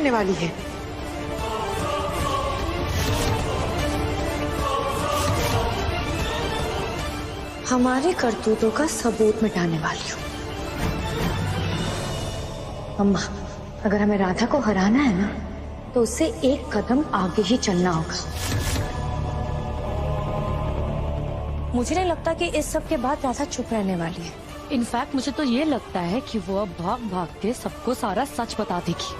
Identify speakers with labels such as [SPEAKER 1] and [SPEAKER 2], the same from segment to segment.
[SPEAKER 1] करने वाली है। हमारे करतूतों का सबूत मिटाने वाली हूँ। अम्मा, अगर हमें राधा को हराना है ना, तो उससे एक कदम आगे ही चलना होगा। मुझे नहीं लगता कि इस सब के बाद राधा चुप रहने वाली है।
[SPEAKER 2] इनफैक्ट मुझे तो ये लगता है कि वो अब भाग भाग के सबको सारा सच बता देगी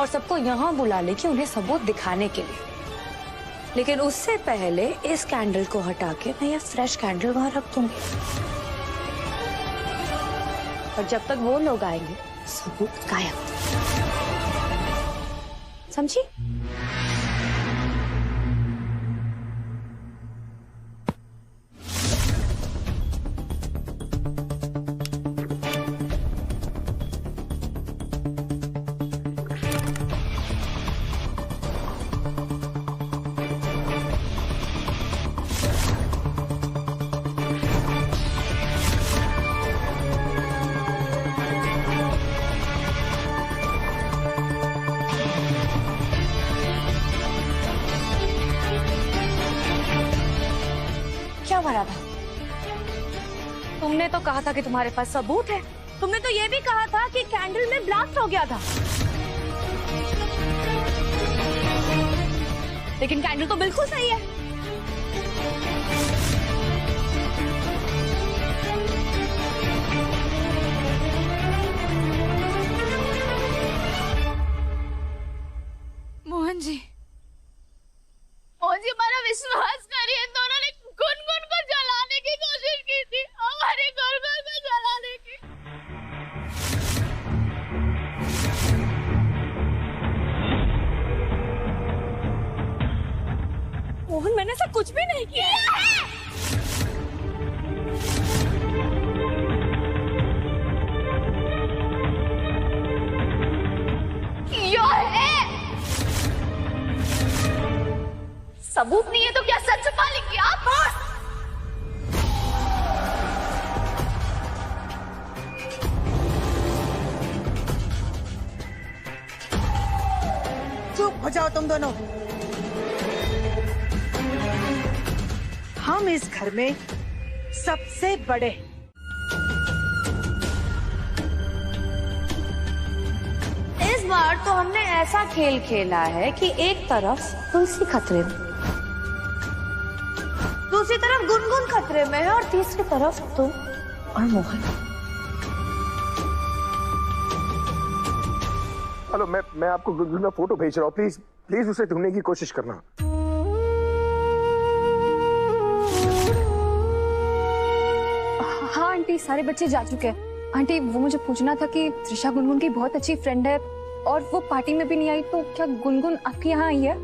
[SPEAKER 1] और सबको यहाँ बुला लेगी उन्हें सबूत दिखाने के लिए। लेकिन उससे पहले इस कैंडल को हटा के मैं ये फ्रेश कैंडल वहां रख दूंगी, और जब तक वो लोग आएंगे सबूत गायब। समझी? क्या हुआ राधा? तुमने तो कहा था कि तुम्हारे पास सबूत है। तुमने तो ये भी कहा था कि कैंडल में ब्लास्ट हो गया था। लेकिन कैंडल तो बिल्कुल सही है।
[SPEAKER 2] मोहन जी,
[SPEAKER 3] हमारा विश्वास करिए, दोनों ने गुनगुन को जलाने की कोशिश की थी, हमारे गुनगुन को जलाने की।
[SPEAKER 1] मोहन, मैंने ऐसा कुछ भी नहीं किया है।
[SPEAKER 3] सबूत नहीं है तो क्या सच छुपा लेंगे आप?
[SPEAKER 4] चुप हो जाओ तुम दोनों। हम इस घर में सबसे बड़े।
[SPEAKER 1] इस बार तो हमने ऐसा खेल खेला है कि एक तरफ तुलसी खतरे में, दूसरी तरफ गुनगुन खतरे में है, और तीसरी तरफ तुम और मोहन।
[SPEAKER 5] हेलो, मैं आपको गुनगुन का फोटो भेज रहा हूँ। प्लीज प्लीज उसे ढूंढने की कोशिश करना।
[SPEAKER 6] हाँ आंटी, सारे बच्चे जा चुके हैं। आंटी, वो मुझे पूछना था कि त्रिशा गुनगुन की बहुत अच्छी फ्रेंड है और वो पार्टी में भी नहीं आई, तो क्या गुनगुन आपके यहाँ आई है?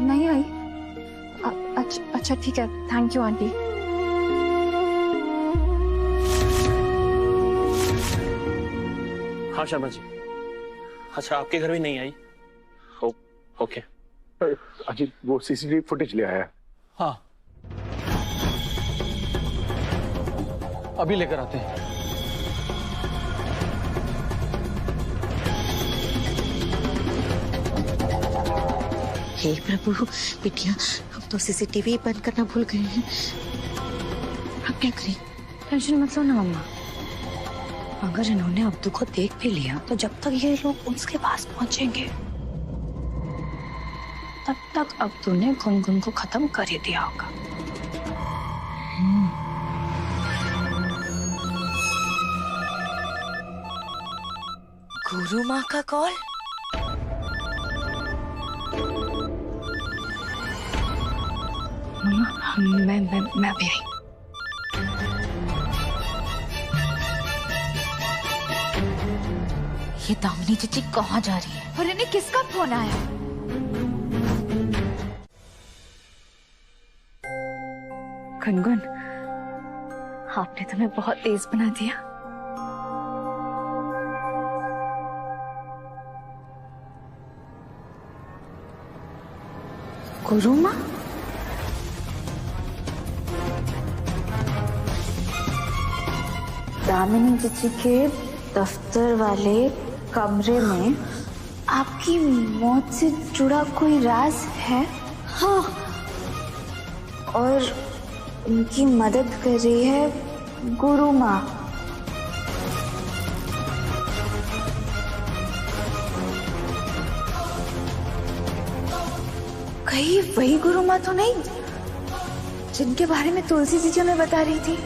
[SPEAKER 6] नहीं आई? अच्छा ठीक है, थैंक यू आंटी।
[SPEAKER 7] हाँ शर्मा जी, अच्छा आपके घर में नहीं आई? ओके।
[SPEAKER 5] अजीत, वो सीसीटीवी फुटेज ले आया।
[SPEAKER 8] हाँ, अभी लेकर आते हैं।
[SPEAKER 9] हे प्रभु, बिटिया, हम तो सीसीटीवी बंद करना भूल गए हैं। अब क्या करें?
[SPEAKER 1] टेंशन मत लो ना मम्मा। अगर इन्होंने अब्दू को देख भी लिया तो जब तक ये लोग उसके पास पहुंचेंगे तब तक अब्दू ने गुनगुन को खत्म कर ही दिया होगा। गुरु माँ का कॉल। मैं अभी आई।
[SPEAKER 9] ये दामिनी चीची कहाँ जा रही है?
[SPEAKER 6] और इन्हें किसका फोन आया?
[SPEAKER 1] गुनगुन, आपने तुम्हें बहुत तेज बना दिया। गुरु माँ, दामिनी चीची के
[SPEAKER 6] दफ्तर वाले कमरे में आपकी मौत से जुड़ा कोई राज है?
[SPEAKER 1] हाँ,
[SPEAKER 6] और उनकी मदद कर रही है गुरु माँ। कहीं वही गुरु माँ तो नहीं जिनके बारे में तुलसी जी हमें बता रही थी?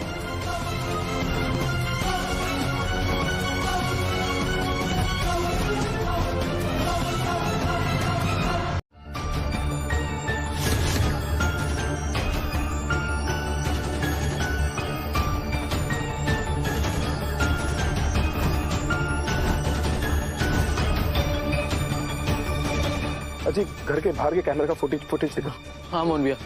[SPEAKER 5] अजी घर के बाहर के कैमरे का फुटेज दिखा।
[SPEAKER 8] हाँ मोहन भैया।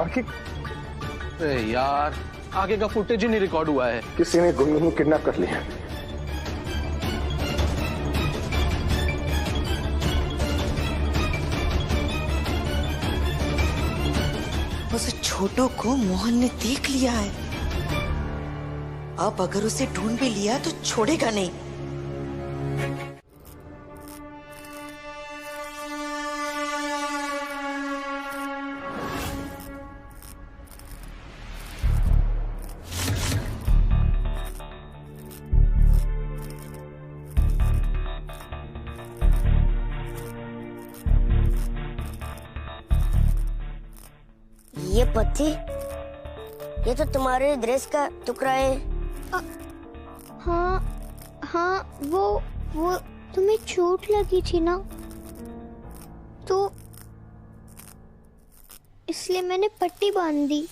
[SPEAKER 5] आखिर
[SPEAKER 8] अरे यार, आगे का फुटेज ही नहीं रिकॉर्ड हुआ है।
[SPEAKER 5] किसी ने गुनगुन को किडनैप कर लिया।
[SPEAKER 9] उस छोटू को मोहन ने देख लिया है। अब अगर उसे ढूंढ भी लिया तो छोड़ेगा नहीं।
[SPEAKER 10] ये पत्ती, ये तो तुम्हारे ड्रेस का टुकड़ा है।
[SPEAKER 3] हाँ, वो तुम्हें चोट लगी थी ना, तो इसलिए मैंने पट्टी बांध दी।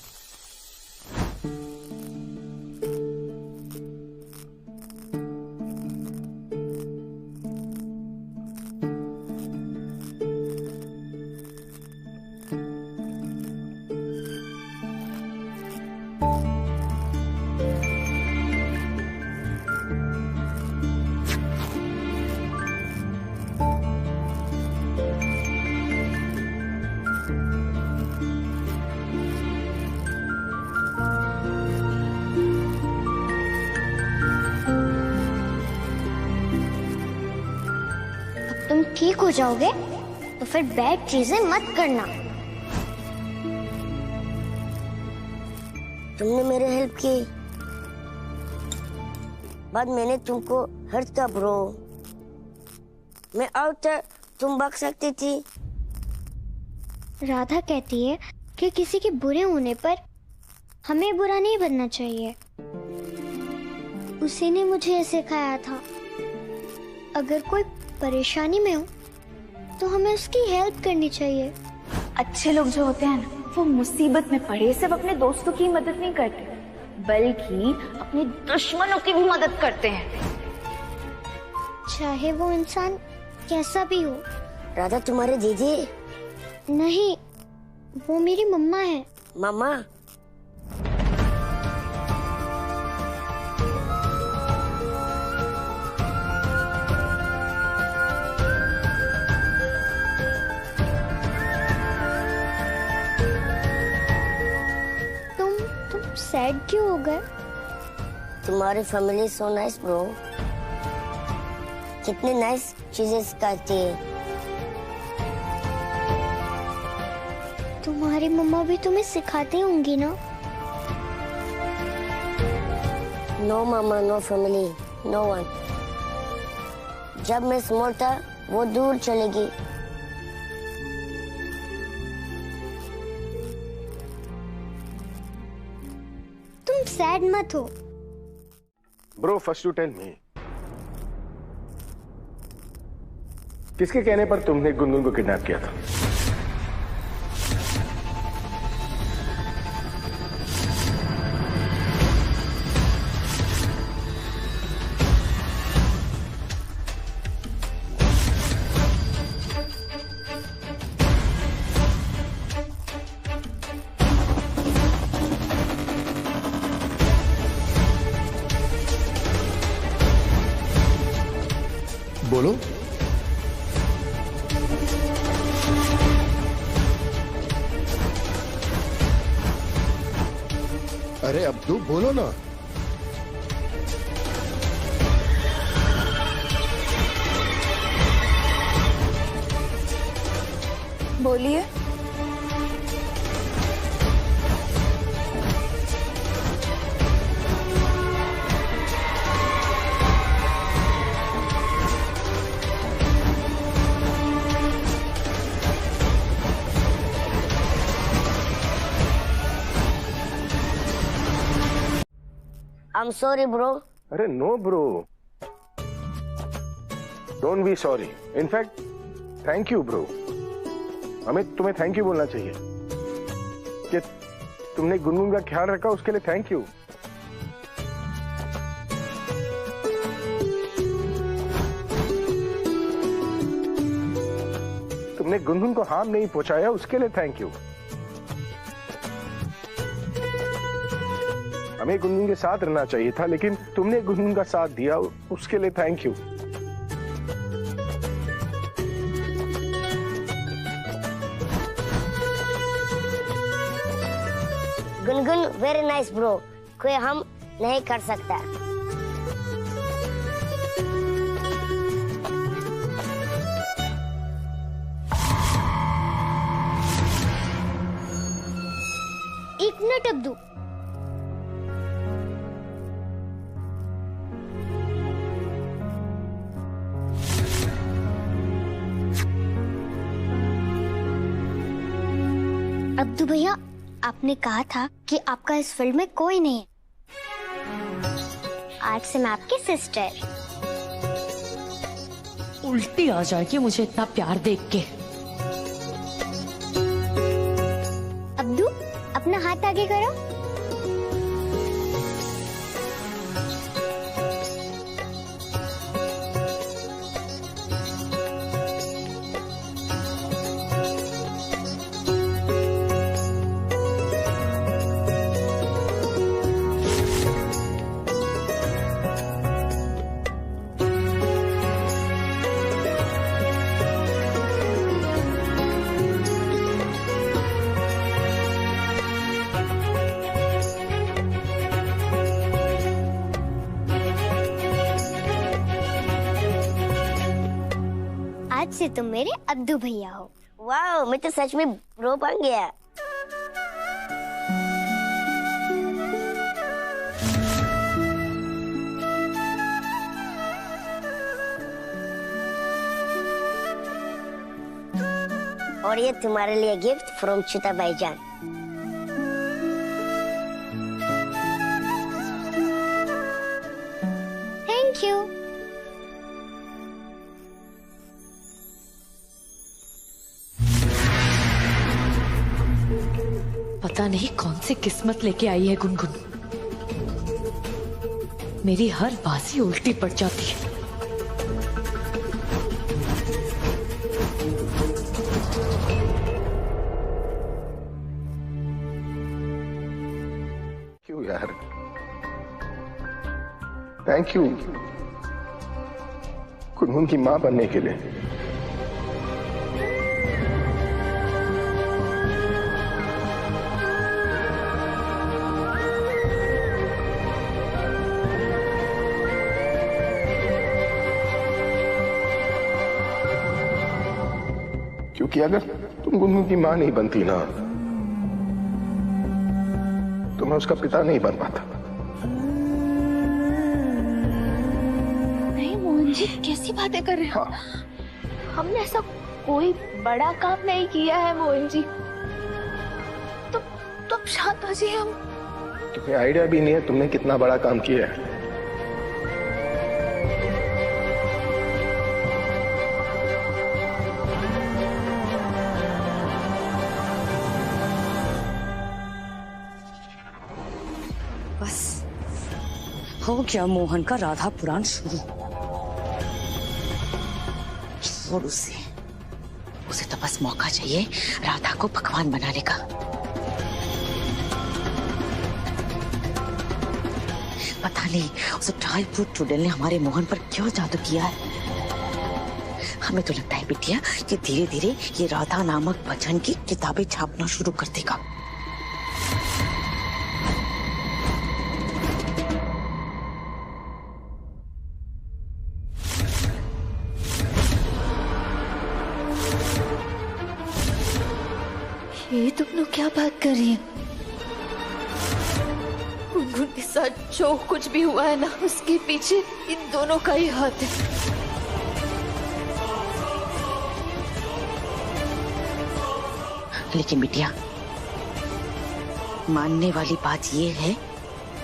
[SPEAKER 3] तुम ठीक हो जाओगे तो फिर बैड चीजें मत करना।
[SPEAKER 10] तुमने मेरे हेल्प की, बाद मैंने तुमको हर्ट किया ब्रो। मैं आउट था, तुम भाग सकती थी।
[SPEAKER 3] राधा कहती है कि किसी के बुरे होने पर हमें बुरा नहीं बनना चाहिए। उसी ने मुझे ये सिखाया था। अगर कोई परेशानी में हो तो हमें उसकी हेल्प करनी चाहिए।
[SPEAKER 6] अच्छे लोग जो होते हैं ना, वो मुसीबत में पड़े सिर्फ अपने दोस्तों की मदद नहीं करते, बल्कि अपने दुश्मनों की भी मदद करते हैं,
[SPEAKER 3] चाहे वो इंसान कैसा भी हो।
[SPEAKER 10] राधा तुम्हारे दीदी?
[SPEAKER 3] नहीं, वो मेरी मम्मा है।
[SPEAKER 10] मामा?
[SPEAKER 3] सैड क्यों हो गए?
[SPEAKER 10] तुम्हारी फैमिली सो नाइस ब्रो। कितनी नाइस चीजें सिखाती है।
[SPEAKER 3] तुम्हारी मम्मा भी तुम्हें सिखाती होंगी ना?
[SPEAKER 10] नो मामा, नो फैमिली, नो वन। जब मैं स्मॉल था वो दूर चलेगी।
[SPEAKER 3] तुम सैड मत हो।
[SPEAKER 5] Bro, first to tell me, किसके कहने पर तुमने गुनगुन को किडनैप किया था? बोलो। अरे अब्दू बोलो ना।
[SPEAKER 6] बोलिए।
[SPEAKER 10] I'm sorry, bro.
[SPEAKER 5] अरे no bro, don't be sorry, in fact thank you bro. हमें तुम्हें थैंक यू बोलना चाहिए कि तुमने गुनगुन का ख्याल रखा, उसके लिए थैंक यू। तुमने गुनगुन को हार्म नहीं पहुंचाया, उसके लिए थैंक यू। हमें गुनगुन के साथ रहना चाहिए था, लेकिन तुमने गुनगुन का साथ दिया, उसके लिए thank you.
[SPEAKER 10] Gungun very nice bro, कोई हम नहीं कर सकता।
[SPEAKER 3] एक मिनट अब्दू, अब्दू भैया, आपने कहा था कि आपका इस फील्ड में कोई नहीं है। आज से मैं आपकी सिस्टर।
[SPEAKER 2] उल्टी आ जाएगी मुझे इतना प्यार देख के।
[SPEAKER 3] अब्दू, अपना हाथ आगे करो। आज से तुम मेरे अब्दू भैया हो।
[SPEAKER 10] वाह, मैं तो सच में ब्रो बन गया। और ये तुम्हारे लिए गिफ्ट फ्रॉम चिता भाईजान।
[SPEAKER 3] Thank you.
[SPEAKER 2] पता नहीं कौन सी किस्मत लेके आई है गुनगुन। मेरी हर बाजी उल्टी पड़ जाती है।
[SPEAKER 5] क्यों यार, थैंक यू गुनगुन की मां बनने के लिए। क्योंकि अगर तुम गुनगुन की मां नहीं बनती ना, तो मैं उसका पिता नहीं बन पाता।
[SPEAKER 6] नहीं मोहन जी, कैसी बातें कर रहे हैं?
[SPEAKER 5] हाँ।
[SPEAKER 6] हमने ऐसा कोई बड़ा काम नहीं किया है मोहन जी। तो अब शांत हो जाइए। हम
[SPEAKER 5] तुम्हें आइडिया भी नहीं है तुमने कितना बड़ा काम किया है।
[SPEAKER 1] बस हो गया मोहन का राधा पुराण शुरू।
[SPEAKER 9] छोड़ उसे तो बस मौका चाहिए राधा को भगवान बनाने का। पता नहीं उसे ड्राई फ्रूट चुड़ैल ने हमारे मोहन पर क्यों जादू किया है। हमें तो लगता है बिटिया कि धीरे धीरे ये राधा नामक भजन की किताबें छापना शुरू कर देगा।
[SPEAKER 11] ये तुम लोग क्या बात कर रही हैं? गुनगुन के साथ जो कुछ भी हुआ है ना, उसके पीछे इन दोनों का ही हाथ है।
[SPEAKER 9] लेकिन बिटिया, मानने वाली बात ये है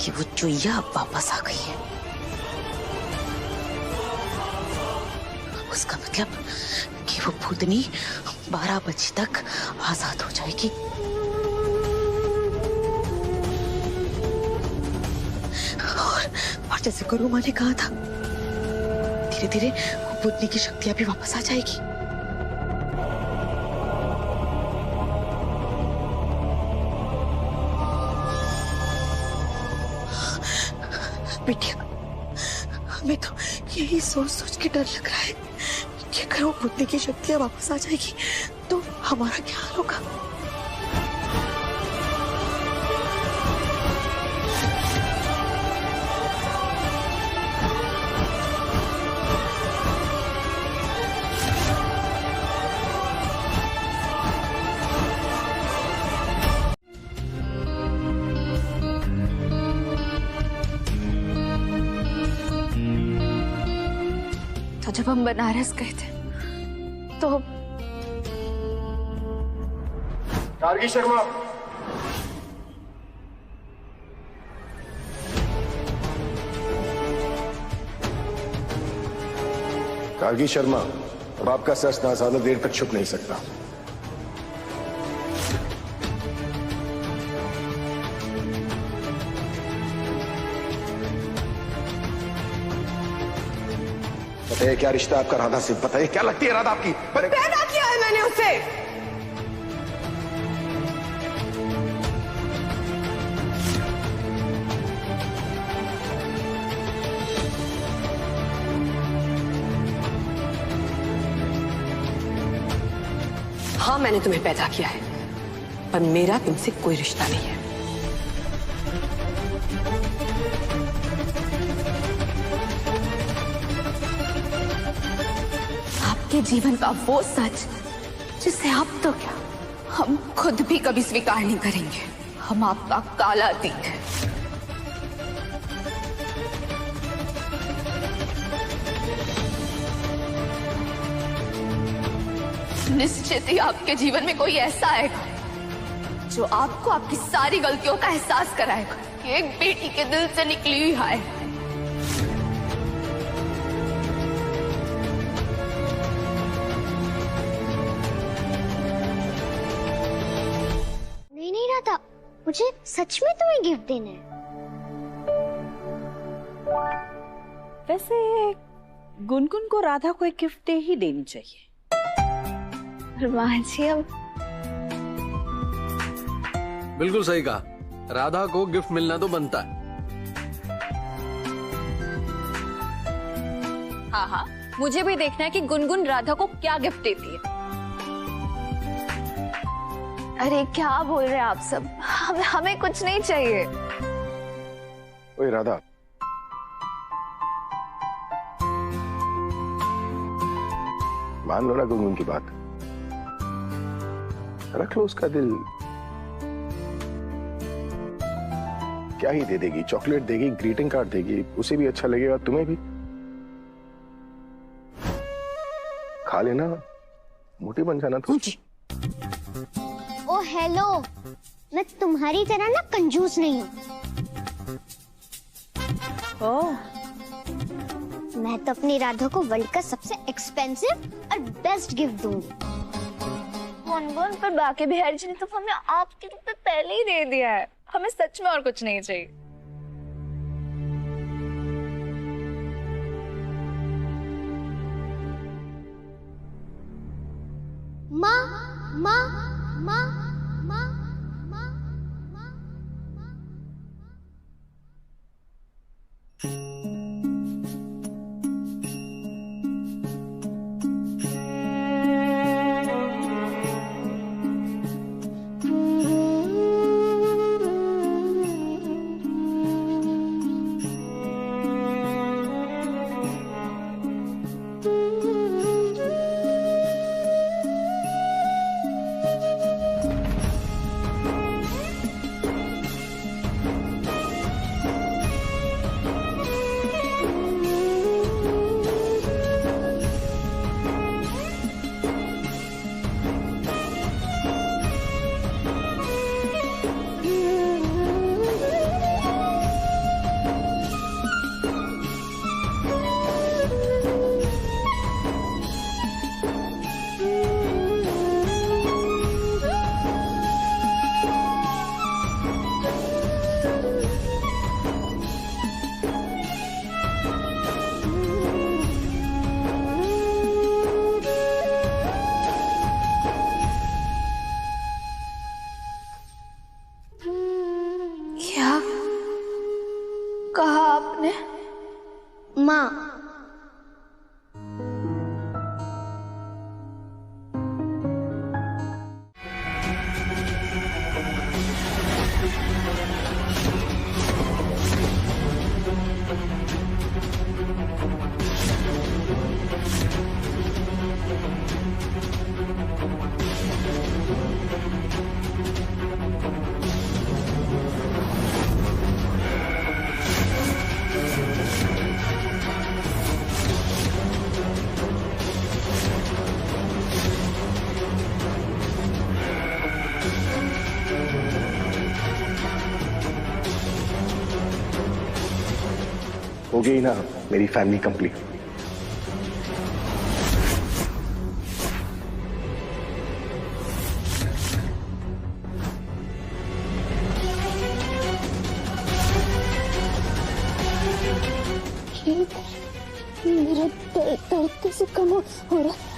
[SPEAKER 9] कि वो चुईया अब वापस आ गई है। उसका मतलब कि वो भूतनी 12 बजे तक आजाद हो जाएगी। और जैसे गुरु माँ ने कहा था, धीरे धीरे वो भूतनी की शक्तियां भी वापस आ जाएगी। बिटिया, हमें तो यही सोच सोच के डर लग रहा है कि अगर वो भूतनी की शक्तियां वापस आ जाएगी तो हमारा क्या हाल होगा।
[SPEAKER 6] तो जब हम बनारस गए थे तो
[SPEAKER 5] गार्गी शर्मा, गार्गी शर्मा, अब आपका सच ना ज्यादा देर तक छुप नहीं सकता। बताइए क्या रिश्ता आपका राधा से? बताइए क्या लगती है राधा आपकी?
[SPEAKER 4] पैदा किया है मैंने उसे। हाँ, मैंने तुम्हें पैदा किया है, पर मेरा तुमसे कोई रिश्ता नहीं है।
[SPEAKER 11] आपके जीवन का वो सच जिसे आप तो क्या, हम खुद भी कभी स्वीकार नहीं करेंगे। हम आपका काला अतीत है। निश्चित ही आपके जीवन में कोई ऐसा आएगा जो आपको आपकी सारी गलतियों का एहसास कराएगा कि एक बेटी के दिल से निकली हुई हाय।
[SPEAKER 3] नहीं नहीं राधा, मुझे सच में तुम्हें गिफ्ट देना है।
[SPEAKER 4] वैसे गुनगुन को राधा को एक गिफ्ट दे ही देनी चाहिए।
[SPEAKER 6] माँ जी, अब
[SPEAKER 8] बिल्कुल सही कहा, राधा को गिफ्ट मिलना तो बनता है।
[SPEAKER 6] हाँ हाँ, मुझे भी देखना है कि गुनगुन राधा को क्या गिफ्ट देती है। अरे क्या बोल रहे हैं आप सब? हमें कुछ नहीं चाहिए।
[SPEAKER 5] ओए राधा, मान लो ना गुनगुन की बात, रख लो उसका दिल। क्या ही दे देगी? चॉकलेट देगी, ग्रीटिंग कार्ड देगी, उसे भी अच्छा लगेगा, तुम्हें भी। खा लेना, मोटी बन जाना तो।
[SPEAKER 3] ओ हेलो, मैं तुम्हारी तरह ना कंजूस नहीं हूँ। मैं तो अपनी राधा को वर्ल्ड का सबसे एक्सपेंसिव और बेस्ट गिफ्ट दूंगी।
[SPEAKER 6] गुनगुन, पर बाकी बिहारी जी ने तो हमें आपके रूप में पहले ही दे दिया है। हमें सच में और कुछ नहीं चाहिए।
[SPEAKER 3] माँ माँ माँ माँ माँ माँ। माँ।
[SPEAKER 5] हो गई ना मेरी फैमिली कंप्लीट।
[SPEAKER 3] मेरा दर्द कैसे कम हो रहा है?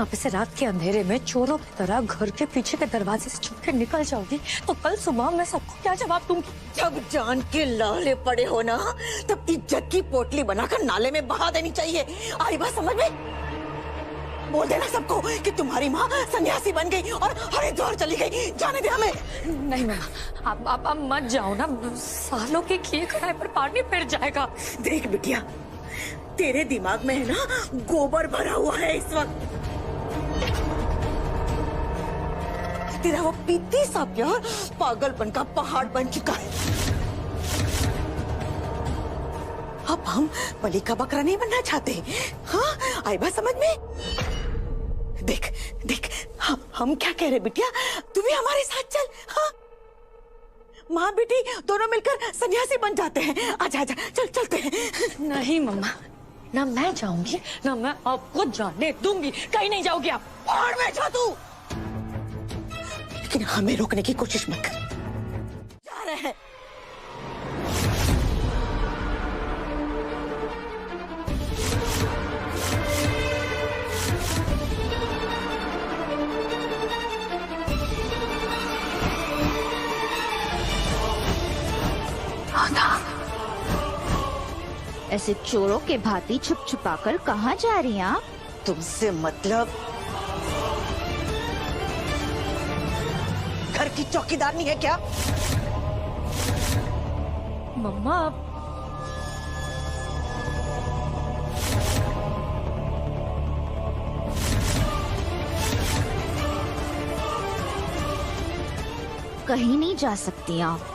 [SPEAKER 1] आप इसे रात के अंधेरे में चोरों की तरह घर के पीछे के दरवाजे से छुप के निकल जाओगी तो कल सुबह मैं सबको क्या जवाब दूंगी?
[SPEAKER 9] जब जान के लाले पड़े हो ना, तब इज्जत की पोटली बनाकर नाले में बहा देनी चाहिए। आई बात समझ में? बोल देना सबको कि तुम्हारी माँ सन्यासी बन गई और हरिद्वार चली गई। जाने दे हमें।
[SPEAKER 1] नहीं मामा, आप मत जाओ ना, सालों के किए कराए पर पानी फिर जाएगा।
[SPEAKER 9] देख बिटिया, तेरे दिमाग में है ना गोबर भरा हुआ है इस वक्त। तेरा वो पीती सा प्यार पागलपन का पहाड़ बन चुका है। अब हम बलि का बकरा नहीं बनना चाहते। हाँ, आई बात समझ में? देख देख, हम क्या कह रहे बिटिया, तू भी हमारे साथ चल। हाँ, माँ बेटी दोनों मिलकर सन्यासी बन जाते हैं। आजा आजा, चल चलते हैं।
[SPEAKER 1] नहीं मम्मा, ना मैं जाऊंगी ना मैं आपको जाने दूंगी। कहीं नहीं जाओगी आप।
[SPEAKER 9] पहाड़ में जा तू, लेकिन हमें रोकने की कोशिश मत कर। जा रहे हैं।
[SPEAKER 12] ऐसे चोरों के भांति छुप छुपा कर कहाँ जा रही हैं आप?
[SPEAKER 9] तुमसे मतलब घर की चौकीदार नहीं है क्या?
[SPEAKER 1] मम्मा,
[SPEAKER 12] कहीं नहीं जा सकती आप।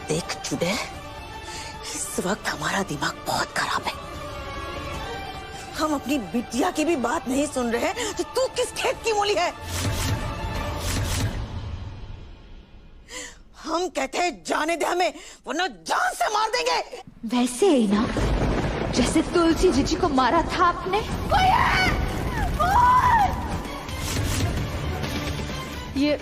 [SPEAKER 9] देख चुड़ैल, इस वक्त हमारा दिमाग बहुत खराब है। हम अपनी बिटिया की भी बात नहीं सुन रहे हैं तो तू किस खेत की मूली है? हम कहते हैं जाने दे हमें, वरना जान से मार देंगे।
[SPEAKER 12] वैसे ही ना जैसे तुलसी जीजी को मारा था आपने।
[SPEAKER 2] ये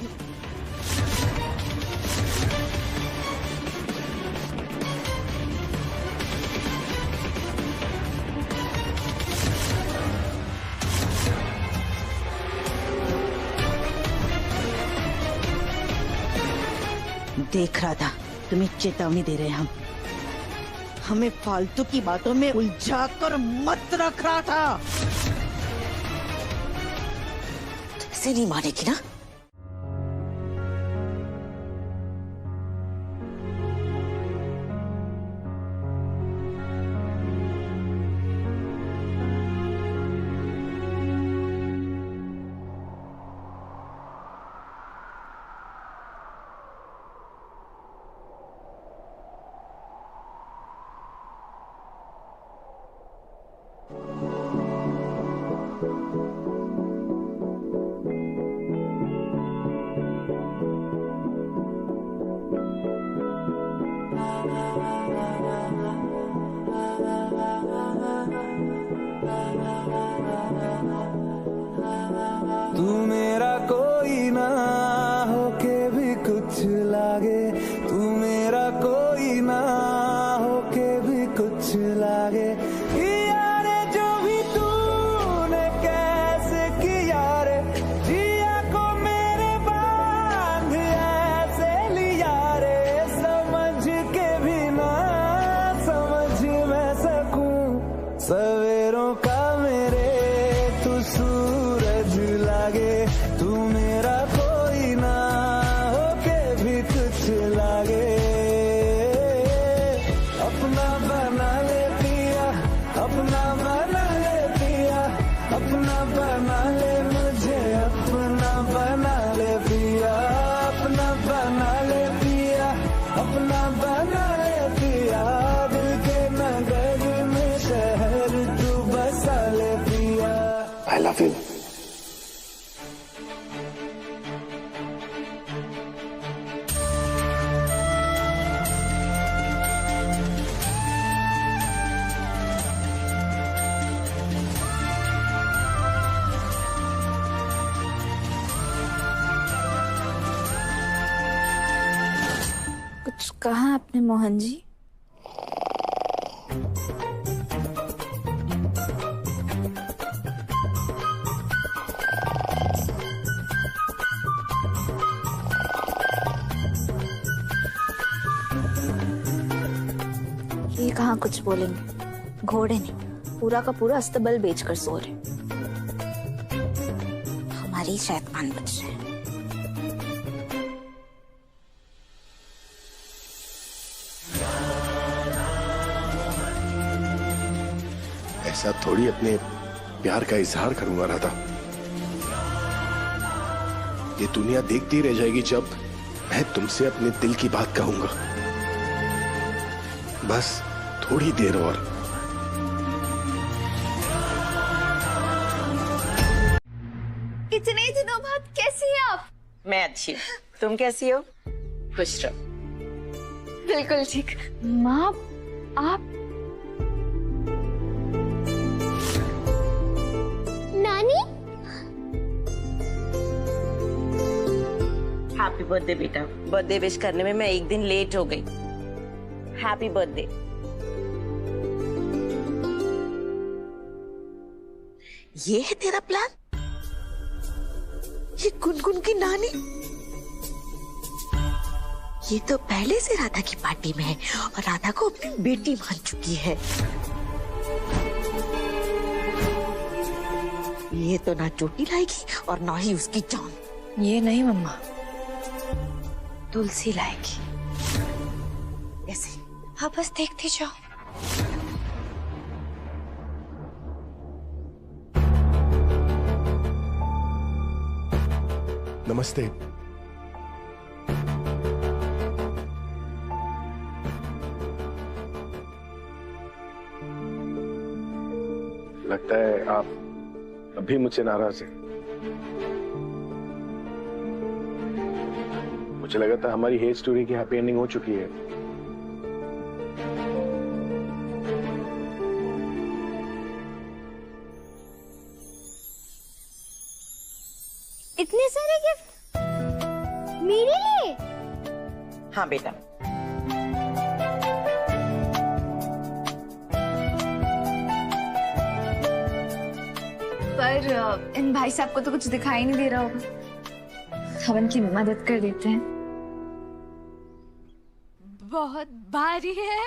[SPEAKER 9] देख रहा था, तुम्हें चेतावनी दे रहे हैं हम। हमें फालतू की बातों में उलझा कर मत रख रहा था। ऐसे नहीं मानेगी ना?
[SPEAKER 13] तू मेरा कोई ना होके भी कुछ लागे, तू मेरा कोई ना होके भी कुछ लागे। अपना बना ले पिया, अपना बना ले मुझे, अपना बना ले पिया, अपना बना ले पिया, अपना बना ले पिया, दिल के नगर में शहर तू बसा ले पिया।
[SPEAKER 5] I love you.
[SPEAKER 12] कुछ कहा आपने मोहन जी? ये कहाँ कुछ बोलेंगे, घोड़े नहीं पूरा का पूरा अस्तबल बेचकर सो रहे, हमारी शैतान बच रहे हैं।
[SPEAKER 5] ऐसा थोड़ी अपने प्यार का इजहार करूंगा राधा। ये दुनिया देखती रह जाएगी जब मैं तुमसे अपने दिल की बात कहूंगा। बस थोड़ी देर और।
[SPEAKER 11] इतने दिनों बाद कैसी हैं आप?
[SPEAKER 9] मैं अच्छी हूँ, तुम कैसी हो? खुश रहो।
[SPEAKER 11] बिल्कुल ठीक।
[SPEAKER 6] माँ आप
[SPEAKER 3] नानी,
[SPEAKER 9] हैप्पी बर्थडे बेटा। बर्थडे विश करने में मैं एक दिन लेट हो गई। Happy birthday. ये है तेरा प्लान? ये गुनगुन की नानी? ये तो पहले से राधा की पार्टी में है और राधा को अपनी बेटी मान चुकी है। ये तो ना चोटी लाएगी और ना ही उसकी जान।
[SPEAKER 1] ये नहीं मम्मा, तुलसी लाएगी।
[SPEAKER 9] ऐसे
[SPEAKER 1] हाँ, बस देखती जाओ।
[SPEAKER 5] नमस्ते। लगता है आप अभी मुझसे नाराज हैं। मुझे लगा था हमारी हेट स्टोरी की हैप्पी एंडिंग हो चुकी है।
[SPEAKER 3] इतने सारे गिफ्ट मेरे लिए?
[SPEAKER 9] हाँ बेटा।
[SPEAKER 6] पर इन भाई साहब को तो कुछ दिखाई नहीं दे रहा होगा, हम इनकी मदद कर देते हैं।
[SPEAKER 12] बहुत भारी है।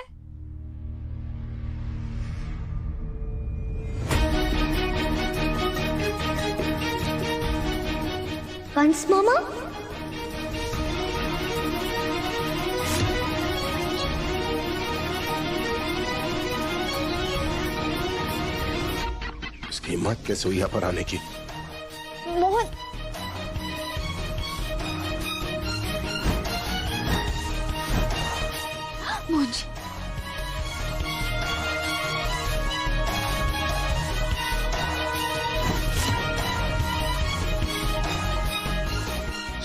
[SPEAKER 3] कंस मामा,
[SPEAKER 5] इसकी हिम्मत कैसे हुई यहाँ पर आने की?
[SPEAKER 6] मोहन,
[SPEAKER 12] मोहन जी,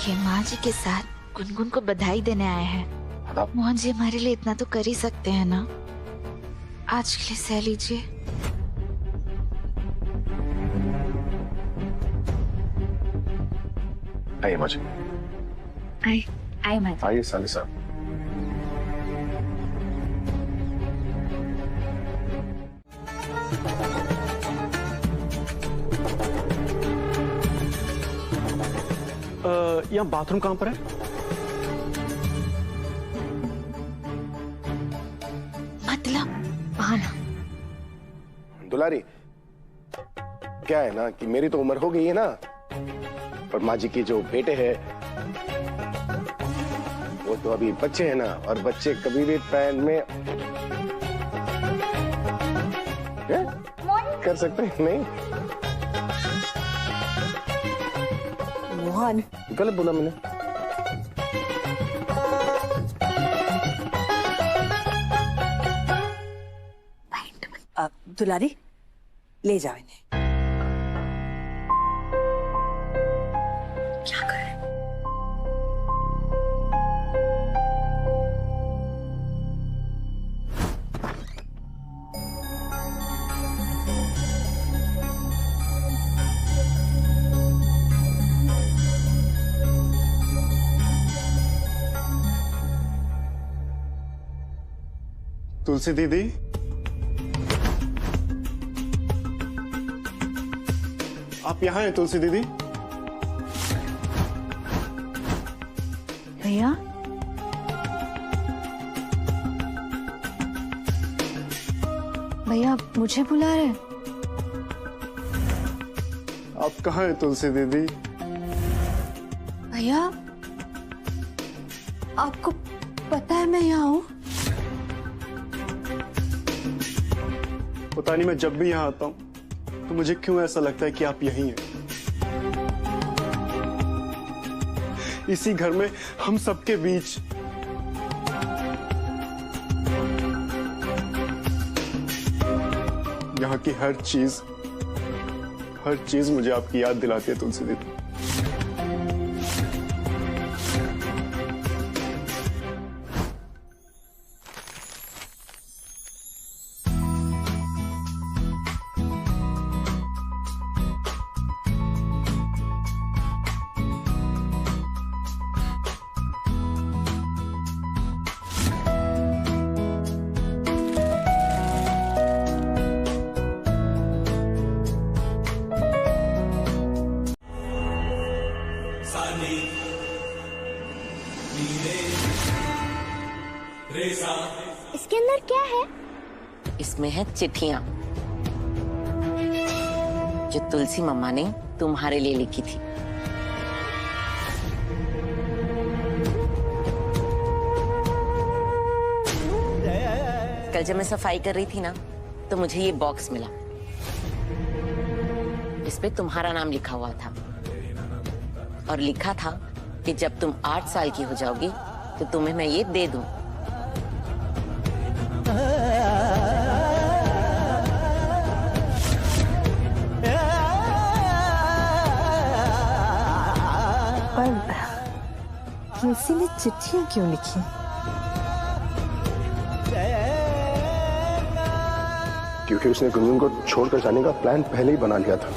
[SPEAKER 12] ये माँ जी के साथ गुनगुन को बधाई देने आए हैं। मोहन जी हमारे लिए इतना तो कर ही सकते हैं ना, आज के लिए सह लीजिए।
[SPEAKER 5] आइए माँ जी।
[SPEAKER 6] आइए माँ जी।
[SPEAKER 5] आइए साले साहब।
[SPEAKER 7] यहाँ बाथरूम कहाँ पर है?
[SPEAKER 12] मतलब बहाना।
[SPEAKER 5] दुलारी, क्या है ना कि मेरी तो उम्र हो गई है ना, और माँ जी के जो बेटे हैं वो तो अभी बच्चे हैं ना, और बच्चे कभी भी पैन में कर सकते हैं नहीं?
[SPEAKER 9] मोहन,
[SPEAKER 5] गलत बोला मैंने।
[SPEAKER 9] दुलारी, ले जाओ इन्हें। क्या कर रहे?
[SPEAKER 14] तुलसी दीदी, आप यहाँ हैं तुलसी दीदी?
[SPEAKER 12] भैया,
[SPEAKER 6] भैया मुझे बुला रहे हैं?
[SPEAKER 14] आप कहाँ हैं तुलसी दीदी?
[SPEAKER 6] भैया, आपको पता है मैं यहाँ हूँ?
[SPEAKER 14] पता नहीं, मैं जब भी यहाँ आता हूँ तो मुझे क्यों ऐसा लगता है कि आप यहीं हैं। इसी घर में हम सबके बीच। यहाँ की हर चीज मुझे आपकी याद दिलाती है तुलसी दीदी।
[SPEAKER 3] इसके अंदर क्या है?
[SPEAKER 15] इसमें है चिट्ठियां जो तुलसी मम्मा ने तुम्हारे लिए लिखी थी। कल जब मैं सफाई कर रही थी ना, तो मुझे ये बॉक्स मिला। इस पे तुम्हारा नाम लिखा हुआ था और लिखा था कि जब तुम 8 साल की हो जाओगी तो तुम्हें मैं ये दे दूं।
[SPEAKER 9] पर तुलसी ने चिट्ठियां क्यों लिखी?
[SPEAKER 5] क्योंकि उसने गुनगुन को छोड़कर जाने का प्लान पहले ही बना लिया था।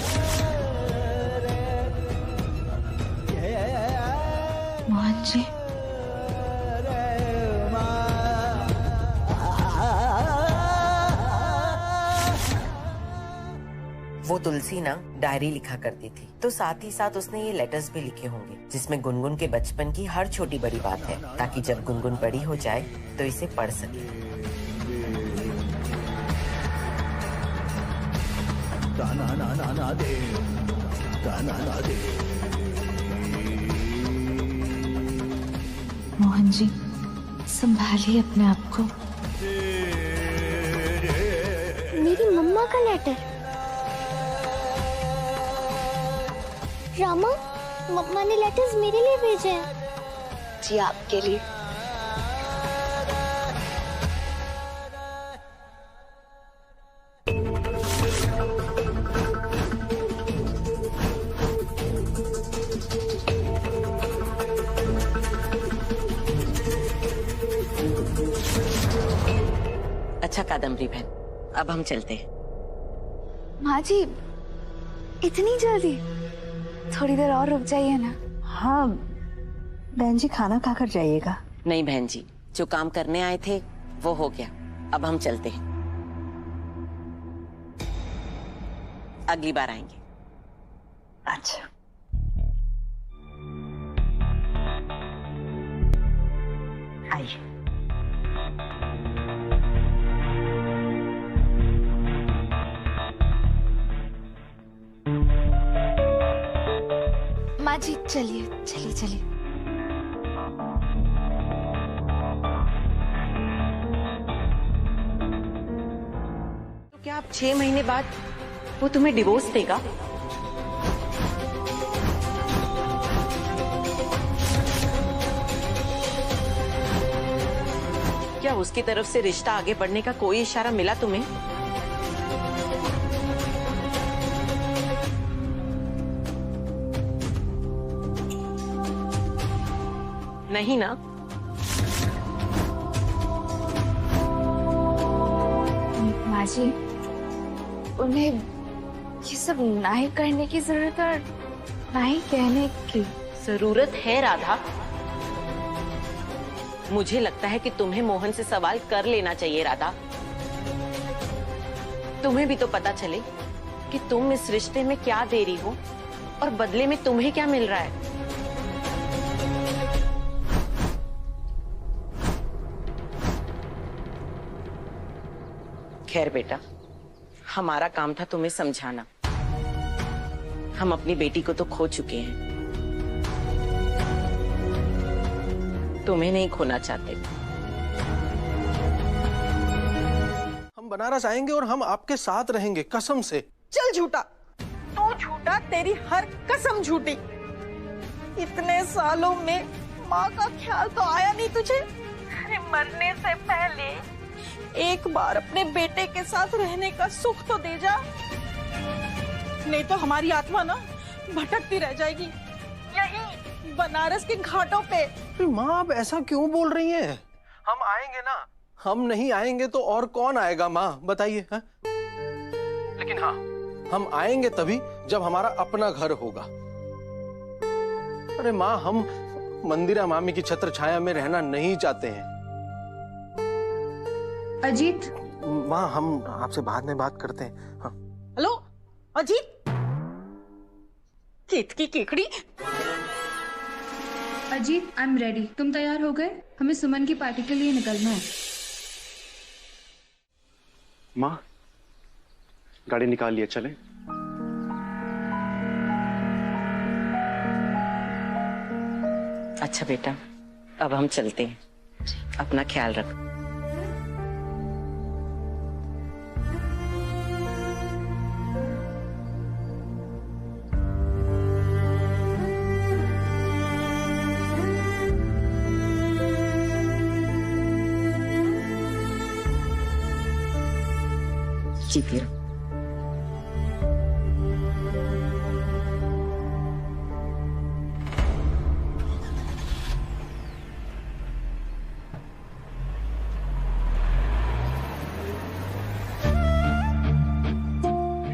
[SPEAKER 12] मोहन जी,
[SPEAKER 15] वो तुलसी ना डायरी लिखा करती थी, तो साथ ही साथ उसने ये लेटर्स भी लिखे होंगे जिसमें गुनगुन के बचपन की हर छोटी बड़ी बात है, ताकि जब गुनगुन बड़ी हो जाए तो इसे पढ़ सके।
[SPEAKER 12] मोहन जी, संभालिए अपने आप को।
[SPEAKER 3] मेरी मम्मा का लेटर। रामा, मम्मा ने लेटर्स मेरे लिए भेजे हैं।
[SPEAKER 12] जी, आपके लिए।
[SPEAKER 15] अच्छा कादम्बरी बहन, अब हम चलते हैं।
[SPEAKER 6] माँ जी, इतनी जल्दी? थोड़ी देर और रुक जाइए ना।
[SPEAKER 9] हाँ बहन जी, खाना खाकर जाइएगा।
[SPEAKER 15] नहीं बहन जी, जो काम करने आए थे वो हो गया, अब हम चलते हैं। अगली बार आएंगे।
[SPEAKER 9] अच्छा, आइए।
[SPEAKER 12] माँ जी, चलिए चलिए चलिए।
[SPEAKER 15] क्या आप 6 महीने बाद वो तुम्हें डिवोर्स देगा? क्या उसकी तरफ से रिश्ता आगे बढ़ने का कोई इशारा मिला तुम्हें? नहीं ना?
[SPEAKER 11] माँ जी, उन्हें ये सब नहीं करने की जरूरत और नहीं कहने की
[SPEAKER 15] जरूरत है राधा। मुझे लगता है कि तुम्हें मोहन से सवाल कर लेना चाहिए राधा। तुम्हें भी तो पता चले कि तुम इस रिश्ते में क्या दे रही हो और बदले में तुम्हें क्या मिल रहा है। खैर बेटा, हमारा काम था तुम्हें समझाना। हम अपनी बेटी को तो खो चुके हैं, तुम्हें नहीं खोना चाहते।
[SPEAKER 8] हम बनारस आएंगे और हम आपके साथ रहेंगे, कसम से।
[SPEAKER 9] चल झूठा, तू झूठा, तेरी हर कसम झूठी। इतने सालों में माँ का ख्याल तो आया नहीं तुझे? अरे मरने से पहले एक बार अपने बेटे के साथ रहने का सुख तो दे जा, नहीं तो हमारी आत्मा ना भटकती रह जाएगी यही बनारस के घाटों पे।
[SPEAKER 8] माँ आप ऐसा क्यों बोल रही हैं? हम आएंगे ना। हम नहीं आएंगे तो और कौन आएगा माँ, बताइए। लेकिन हाँ, हम आएंगे तभी जब हमारा अपना घर होगा। अरे माँ, हम मंदिरा मामी की छत्र छाया में रहना नहीं चाहते हैं।
[SPEAKER 6] अजीत,
[SPEAKER 8] माँ हम आपसे बाद में बात करते हैं। हाँ।
[SPEAKER 9] हेलो अजीत, चित की Kekri.
[SPEAKER 6] Ajit, I am ready. तुम तैयार हो गए? हमें सुमन की पार्टी के लिए निकलना है।
[SPEAKER 14] माँ, गाड़ी निकाल लिए, चले?
[SPEAKER 15] अच्छा बेटा, अब हम चलते हैं। अपना ख्याल रख। जीती रहो।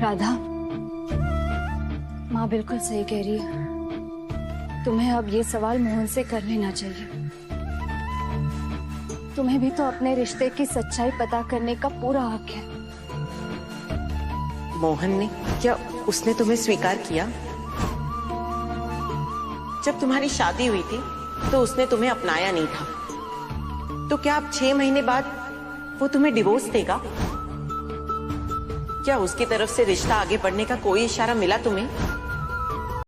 [SPEAKER 6] राधा, माँ बिल्कुल सही कह रही है। तुम्हें अब ये सवाल मोहन से कर लेना चाहिए। तुम्हें भी तो अपने रिश्ते की सच्चाई पता करने का पूरा हक है।
[SPEAKER 15] मोहन ने क्या, उसने तुम्हें स्वीकार किया? जब तुम्हारी शादी हुई थी तो उसने तुम्हें अपनाया नहीं था, तो क्या अब 6 महीने बाद वो तुम्हें डिवोर्स देगा? क्या उसकी तरफ से रिश्ता आगे बढ़ने का कोई इशारा मिला तुम्हें?